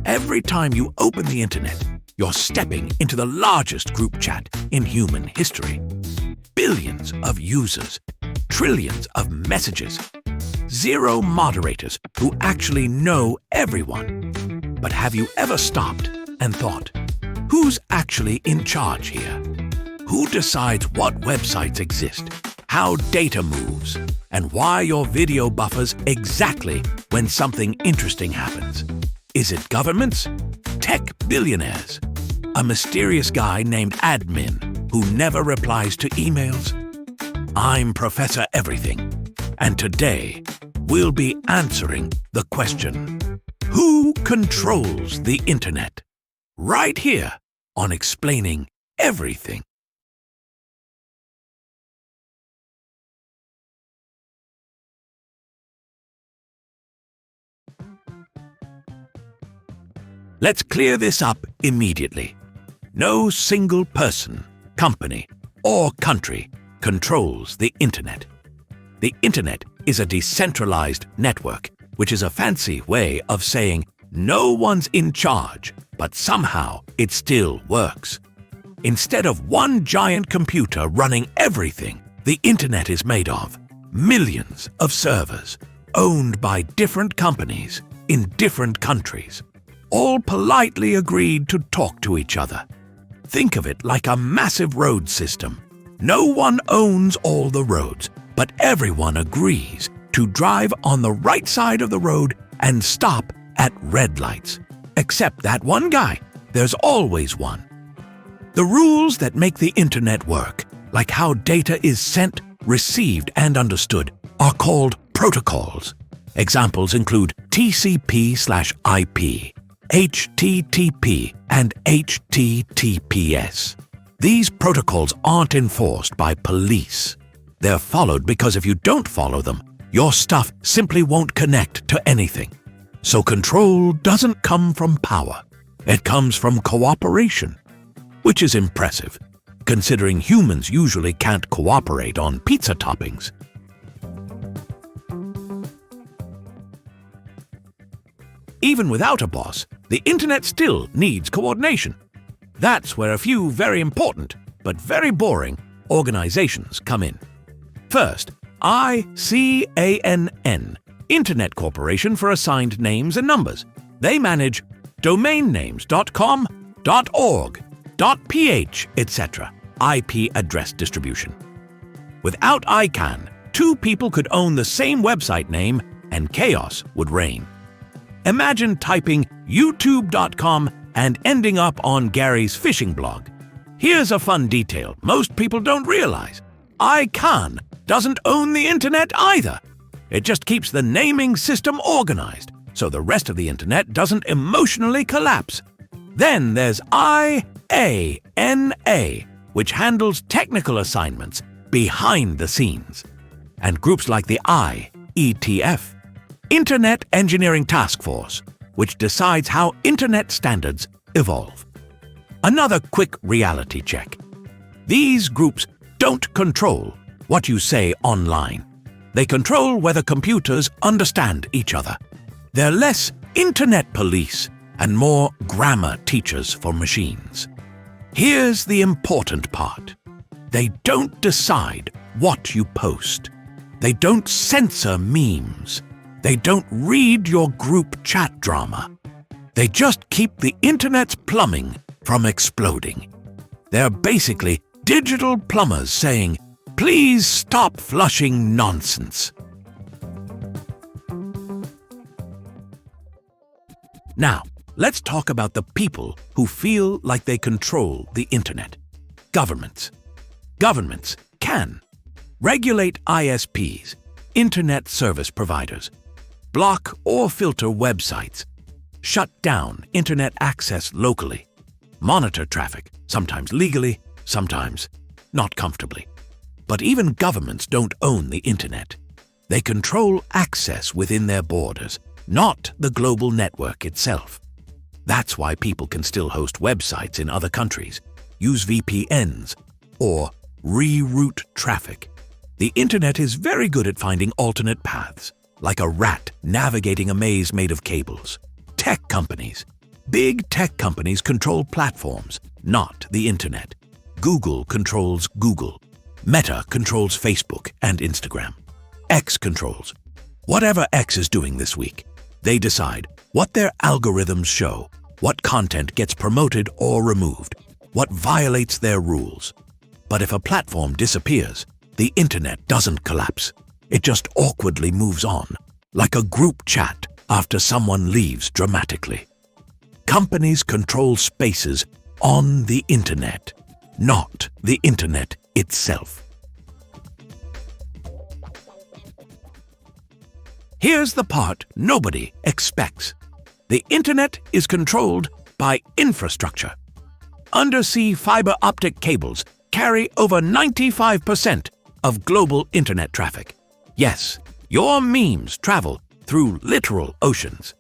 Every time you open the internet, you're stepping into the largest group chat in human history. Billions of users, trillions of messages, zero moderators who actually know everyone. But have you ever stopped and thought, who's actually in charge here? Who decides what websites exist, how data moves, and why your video buffers exactly when something interesting happens? Is it governments? Tech billionaires? A mysterious guy named Admin who never replies to emails? I'm Professor Everything, and today we'll be answering the question, who controls the internet? Right here on Explaining Everything. Let's clear this up immediately. No single person, company, or country controls the internet. The internet is a decentralized network, which is a fancy way of saying no one's in charge, but somehow it still works. Instead of one giant computer running everything, the internet is made of millions of servers owned by different companies in different countries, all politely agreed to talk to each other. Think of it like a massive road system. No one owns all the roads, but everyone agrees to drive on the right side of the road and stop at red lights. Except that one guy. There's always one. The rules that make the internet work, like how data is sent, received, and understood, are called protocols. Examples include TCP/IP, HTTP, and HTTPS. These protocols aren't enforced by police. They're followed because if you don't follow them, your stuff simply won't connect to anything. So control doesn't come from power. It comes from cooperation, which is impressive, considering humans usually can't cooperate on pizza toppings. Even without a boss, the internet still needs coordination. That's where a few very important, but very boring, organizations come in. First, ICANN, Internet Corporation for Assigned Names and Numbers. They manage domainnames.com, .org, .ph, etc., IP address distribution. Without ICANN, two people could own the same website name and chaos would reign. Imagine typing youtube.com and ending up on Gary's fishing blog. Here's a fun detail most people don't realize. ICANN doesn't own the internet either. It just keeps the naming system organized, so the rest of the internet doesn't emotionally collapse. Then there's IANA, which handles technical assignments behind the scenes. And groups like the IETF, Internet Engineering Task Force, which decides how internet standards evolve. Another quick reality check. These groups don't control what you say online. They control whether computers understand each other. They're less internet police and more grammar teachers for machines. Here's the important part. They don't decide what you post. They don't censor memes. They don't read your group chat drama. They just keep the internet's plumbing from exploding. They're basically digital plumbers saying, "Please stop flushing nonsense." Now, let's talk about the people who feel like they control the internet. Governments. Governments can regulate ISPs, internet service providers, block or filter websites, shut down internet access locally, monitor traffic, sometimes legally, sometimes not comfortably. But even governments don't own the internet. They control access within their borders, not the global network itself. That's why people can still host websites in other countries, use VPNs, or reroute traffic. The internet is very good at finding alternate paths, like a rat navigating a maze made of cables. Tech companies, Big tech companies control platforms, not the internet. Google controls Google. Meta controls Facebook and Instagram. X controls. Whatever X is doing this week, they decide what their algorithms show, what content gets promoted or removed, what violates their rules. But if a platform disappears, the internet doesn't collapse. It just awkwardly moves on, like a group chat after someone leaves dramatically. Companies control spaces on the internet, not the internet itself. Here's the part nobody expects. The internet is controlled by infrastructure. Undersea fiber optic cables carry over 95% of global internet traffic. Yes, your memes travel through literal oceans.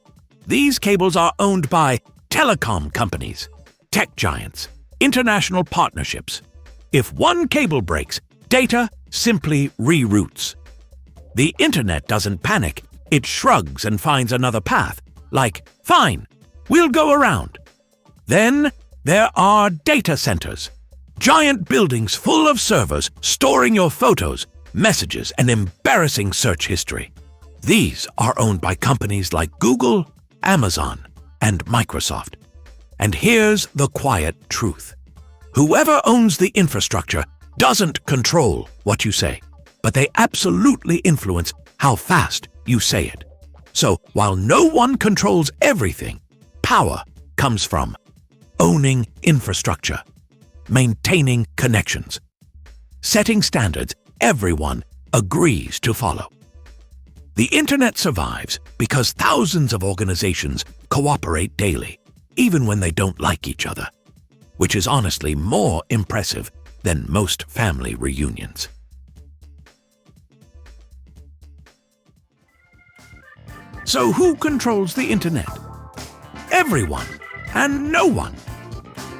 These cables are owned by telecom companies, tech giants, international partnerships. If one cable breaks, data simply reroutes. The internet doesn't panic. It shrugs and finds another path, like, fine, we'll go around. Then there are data centers, giant buildings full of servers storing your photos, messages, and embarrassing search history. These are owned by companies like Google, Amazon, and Microsoft. And here's the quiet truth. Whoever owns the infrastructure doesn't control what you say, but they absolutely influence how fast you say it. So while no one controls everything, power comes from owning infrastructure, maintaining connections, setting standards everyone agrees to follow. The internet survives because thousands of organizations cooperate daily, even when they don't like each other, which is honestly more impressive than most family reunions. So who controls the internet? Everyone and no one.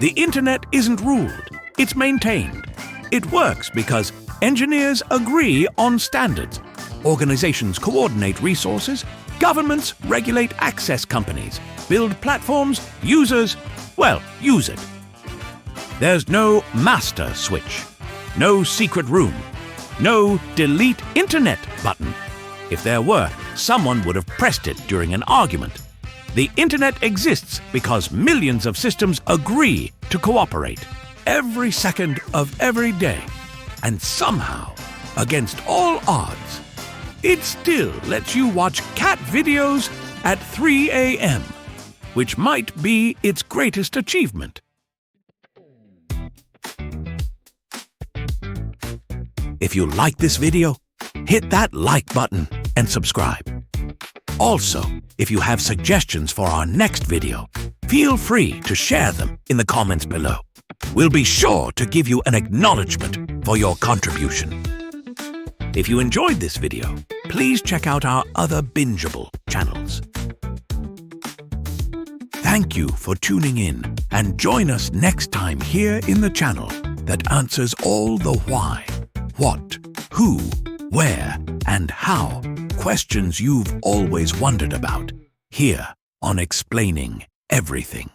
The internet isn't ruled, it's maintained. It works because engineers agree on standards. Organizations coordinate resources, governments regulate access companies, build platforms, users, well, use it. There's no master switch, no secret room, no delete internet button. If there were, someone would have pressed it during an argument. The internet exists because millions of systems agree to cooperate every second of every day. And somehow, against all odds, it still lets you watch cat videos at 3 a.m., which might be its greatest achievement. If you like this video, hit that like button and subscribe. Also, if you have suggestions for our next video, feel free to share them in the comments below. We'll be sure to give you an acknowledgement for your contribution. If you enjoyed this video, please check out our other bingeable channels. Thank you for tuning in, and join us next time here in the channel that answers all the why, what, who, where, and how questions you've always wondered about, here on Explaining Everything.